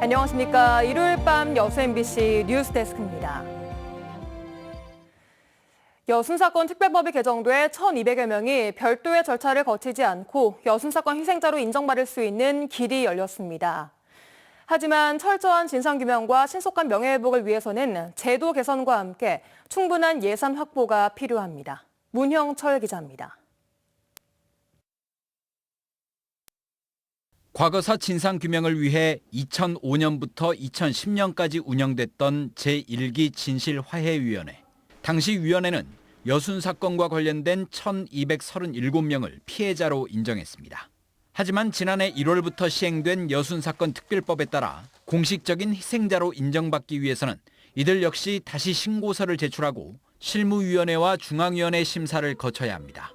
안녕하십니까. 일요일 밤 여수 MBC 뉴스데스크입니다. 여순사건 특별법이 개정돼 1,200여 명이 별도의 절차를 거치지 않고 여순사건 희생자로 인정받을 수 있는 길이 열렸습니다. 하지만 철저한 진상규명과 신속한 명예회복을 위해서는 제도 개선과 함께 충분한 예산 확보가 필요합니다. 문형철 기자입니다. 과거사 진상규명을 위해 2005년부터 2010년까지 운영됐던 제1기 진실화해위원회. 당시 위원회는 여순 사건과 관련된 1,237명을 피해자로 인정했습니다. 하지만 지난해 1월부터 시행된 여순 사건 특별법에 따라 공식적인 희생자로 인정받기 위해서는 이들 역시 다시 신고서를 제출하고 실무위원회와 중앙위원회 심사를 거쳐야 합니다.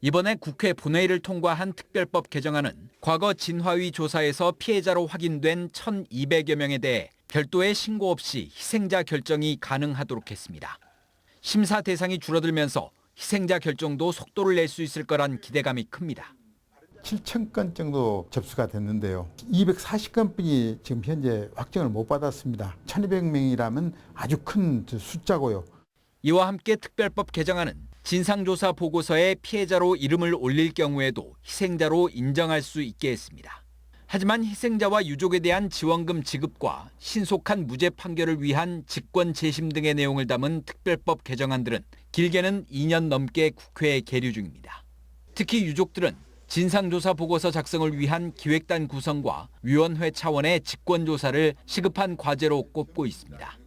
이번에 국회 본회의를 통과한 특별법 개정안은 과거 진화위 조사에서 피해자로 확인된 1,200여 명에 대해 별도의 신고 없이 희생자 결정이 가능하도록 했습니다. 심사 대상이 줄어들면서 희생자 결정도 속도를 낼 수 있을 거란 기대감이 큽니다. 7,000건 정도 접수가 됐는데요. 240건뿐이 지금 현재 확정을 못 받았습니다. 1,200명이라면 아주 큰 숫자고요. 이와 함께 특별법 개정안은 진상조사 보고서에 피해자로 이름을 올릴 경우에도 희생자로 인정할 수 있게 했습니다. 하지만 희생자와 유족에 대한 지원금 지급과 신속한 무죄 판결을 위한 직권 재심 등의 내용을 담은 특별법 개정안들은 길게는 2년 넘게 국회에 계류 중입니다. 특히 유족들은 진상조사 보고서 작성을 위한 기획단 구성과 위원회 차원의 직권조사를 시급한 과제로 꼽고 있습니다.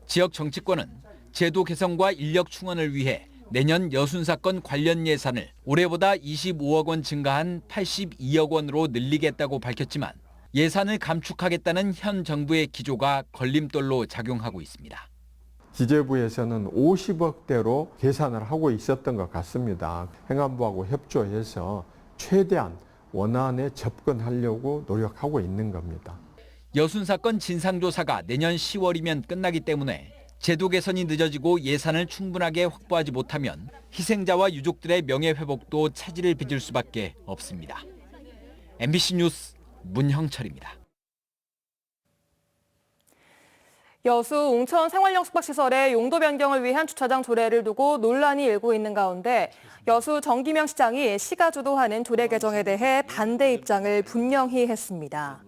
지역 정치권은 제도 개선과 인력 충원을 위해 내년 여순 사건 관련 예산을 올해보다 25억 원 증가한 82억 원으로 늘리겠다고 밝혔지만 예산을 감축하겠다는 현 정부의 기조가 걸림돌로 작용하고 있습니다. 기재부에서는 50억대로 계산을 하고 있었던 것 같습니다. 행안부하고 협조해서 최대한 원안에 접근하려고 노력하고 있는 겁니다. 여순 사건 진상조사가 내년 10월이면 끝나기 때문에 제도 개선이 늦어지고 예산을 충분하게 확보하지 못하면 희생자와 유족들의 명예회복도 차질을 빚을 수밖에 없습니다. MBC 뉴스 문형철입니다. 여수 웅천 생활형 숙박시설의 용도 변경을 위한 주차장 조례를 두고 논란이 일고 있는 가운데 여수 정기명 시장이 시가 주도하는 조례 개정에 대해 반대 입장을 분명히 했습니다.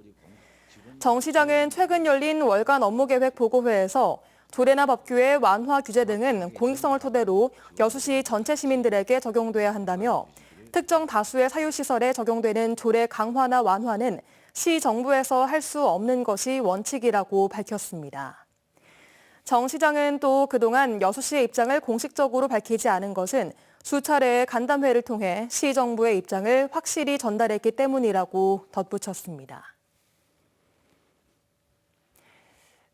정 시장은 최근 열린 월간 업무계획 보고회에서 조례나 법규의 완화 규제 등은 공익성을 토대로 여수시 전체 시민들에게 적용돼야 한다며 특정 다수의 사유시설에 적용되는 조례 강화나 완화는 시 정부에서 할 수 없는 것이 원칙이라고 밝혔습니다. 정 시장은 또 그동안 여수시의 입장을 공식적으로 밝히지 않은 것은 수차례의 간담회를 통해 시 정부의 입장을 확실히 전달했기 때문이라고 덧붙였습니다.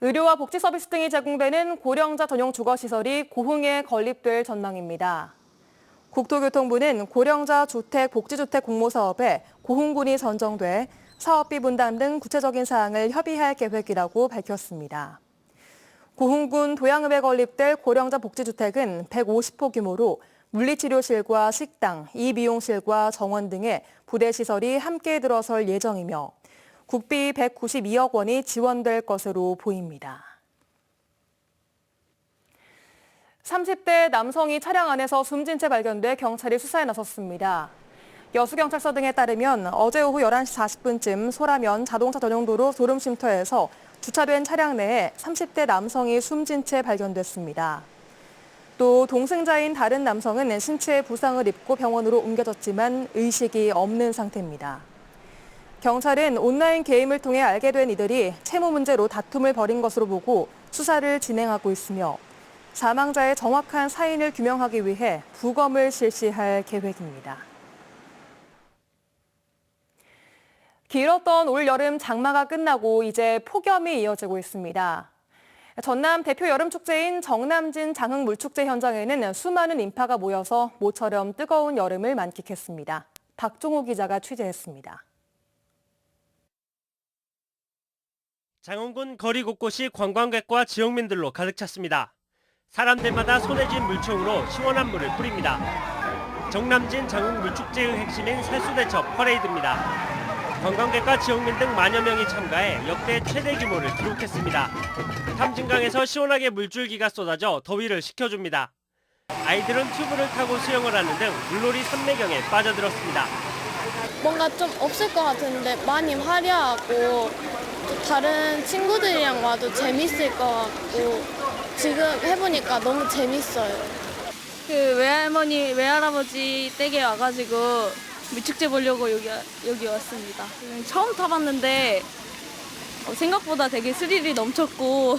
의료와 복지 서비스 등이 제공되는 고령자 전용 주거시설이 고흥에 건립될 전망입니다. 국토교통부는 고령자 주택 복지주택 공모사업에 고흥군이 선정돼 사업비 분담 등 구체적인 사항을 협의할 계획이라고 밝혔습니다. 고흥군 도양읍에 건립될 고령자 복지주택은 150호 규모로 물리치료실과 식당, 이미용실과 정원 등의 부대시설이 함께 들어설 예정이며 국비 192억 원이 지원될 것으로 보입니다. 30대 남성이 차량 안에서 숨진 채 발견돼 경찰이 수사에 나섰습니다. 여수경찰서 등에 따르면 어제 오후 11시 40분쯤 소라면 자동차 전용도로 소름쉼터에서 주차된 차량 내에 30대 남성이 숨진 채 발견됐습니다. 또 동승자인 다른 남성은 신체에 부상을 입고 병원으로 옮겨졌지만 의식이 없는 상태입니다. 경찰은 온라인 게임을 통해 알게 된 이들이 채무 문제로 다툼을 벌인 것으로 보고 수사를 진행하고 있으며 사망자의 정확한 사인을 규명하기 위해 부검을 실시할 계획입니다. 길었던 올 여름 장마가 끝나고 이제 폭염이 이어지고 있습니다. 전남 대표 여름축제인 정남진 장흥물축제 현장에는 수많은 인파가 모여서 모처럼 뜨거운 여름을 만끽했습니다. 박종호 기자가 취재했습니다. 장흥군 거리 곳곳이 관광객과 지역민들로 가득 찼습니다. 사람들마다 손에 쥔 물총으로 시원한 물을 뿌립니다. 정남진 장흥물축제의 핵심인 살수대첩 퍼레이드입니다. 관광객과 지역민 등 만여 명이 참가해 역대 최대 규모를 기록했습니다. 탐진강에서 시원하게 물줄기가 쏟아져 더위를 식혀줍니다. 아이들은 튜브를 타고 수영을 하는 등 물놀이 삼매경에 빠져들었습니다. 뭔가 좀 없을 것 같은데 많이 화려하고 또 다른 친구들이랑 와도 재밌을 것 같고 지금 해보니까 너무 재밌어요. 그 외할머니, 외할아버지 댁에 와가지고 물축제 보려고 여기 왔습니다. 처음 타봤는데 생각보다 되게 스릴이 넘쳤고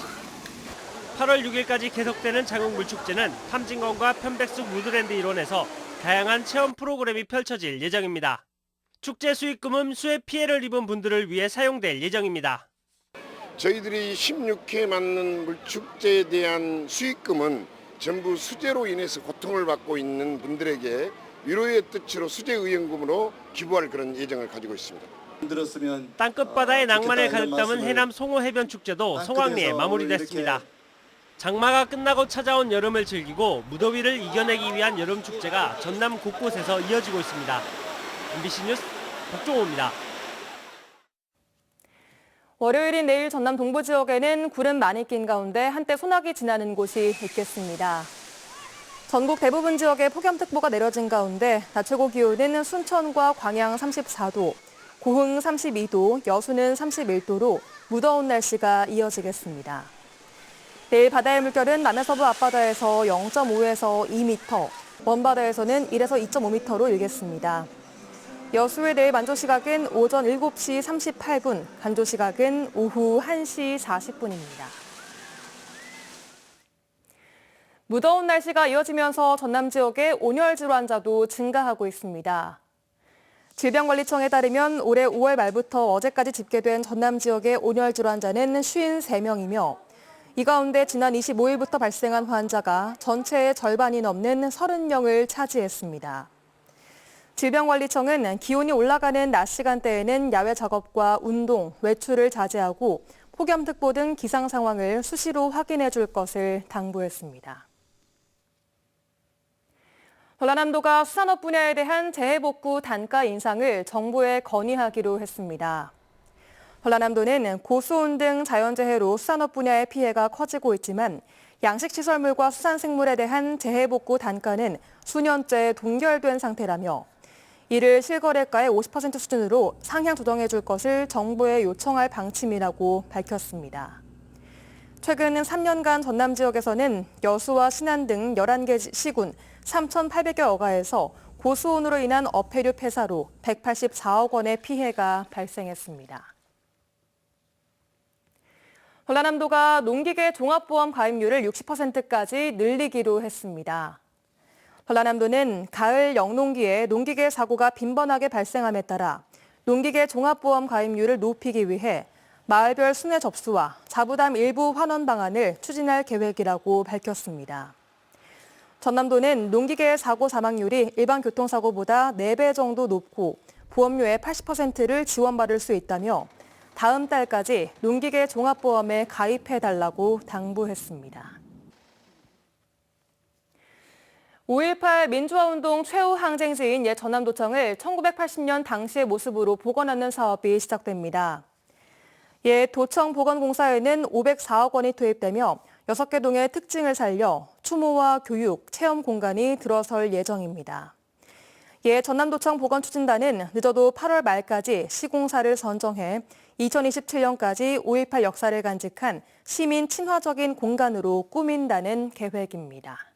8월 6일까지 계속되는 장흥 물축제는 탐진건과 편백숲 무드랜드 일원에서 다양한 체험 프로그램이 펼쳐질 예정입니다. 축제 수익금은 수해 피해를 입은 분들을 위해 사용될 예정입니다. 저희들이 16회 맞는 물축제에 대한 수익금은 전부 수재로 인해서 고통을 받고 있는 분들에게 위로의 뜻으로 수재의연금으로 기부할 그런 예정을 가지고 있습니다. 땅끝바다의 낭만을 가득 담은 해남 송어해변축제도 성황리에 마무리됐습니다. 장마가 끝나고 찾아온 여름을 즐기고 무더위를 이겨내기 위한 여름축제가 전남 곳곳에서 이어지고 있습니다. MBC 뉴스 박종호입니다. 월요일인 내일 전남 동부 지역에는 구름 많이 낀 가운데 한때 소나기 지나는 곳이 있겠습니다. 전국 대부분 지역에 폭염특보가 내려진 가운데 낮 최고 기온은 순천과 광양 34도, 고흥 32도, 여수는 31도로 무더운 날씨가 이어지겠습니다. 내일 바다의 물결은 남해서부 앞바다에서 0.5에서 2m, 먼바다에서는 1에서 2.5m로 일겠습니다. 여수의 내일 만조시각은 오전 7시 38분, 간조시각은 오후 1시 40분입니다. 무더운 날씨가 이어지면서 전남 지역의 온열 질환자도 증가하고 있습니다. 질병관리청에 따르면 올해 5월 말부터 어제까지 집계된 전남 지역의 온열 질환자는 53명이며 이 가운데 지난 25일부터 발생한 환자가 전체의 절반이 넘는 30명을 차지했습니다. 질병관리청은 기온이 올라가는 낮 시간대에는 야외 작업과 운동, 외출을 자제하고 폭염특보 등 기상 상황을 수시로 확인해 줄 것을 당부했습니다. 전라남도가 수산업 분야에 대한 재해복구 단가 인상을 정부에 건의하기로 했습니다. 전라남도는 고수온 등 자연재해로 수산업 분야의 피해가 커지고 있지만 양식시설물과 수산생물에 대한 재해복구 단가는 수년째 동결된 상태라며 이를 실거래가의 50% 수준으로 상향 조정해 줄 것을 정부에 요청할 방침이라고 밝혔습니다. 최근 3년간 전남 지역에서는 여수와 신안 등 11개 시군 3,800여 어가에서 고수온으로 인한 어패류 폐사로 184억 원의 피해가 발생했습니다. 전라남도가 농기계 종합보험 가입률을 60%까지 늘리기로 했습니다. 전라남도는 가을 영농기에 농기계 사고가 빈번하게 발생함에 따라 농기계 종합보험 가입률을 높이기 위해 마을별 순회 접수와 자부담 일부 환원 방안을 추진할 계획이라고 밝혔습니다. 전남도는 농기계 사고 사망률이 일반 교통사고보다 4배 정도 높고 보험료의 80%를 지원받을 수 있다며 다음 달까지 농기계 종합보험에 가입해달라고 당부했습니다. 5.18 민주화운동 최후 항쟁지인 옛 전남도청을 1980년 당시의 모습으로 복원하는 사업이 시작됩니다. 옛 도청 복원공사에는 504억 원이 투입되며 6개 동의 특징을 살려 추모와 교육, 체험 공간이 들어설 예정입니다. 옛 전남도청 복원추진단은 늦어도 8월 말까지 시공사를 선정해 2027년까지 5.18 역사를 간직한 시민 친화적인 공간으로 꾸민다는 계획입니다.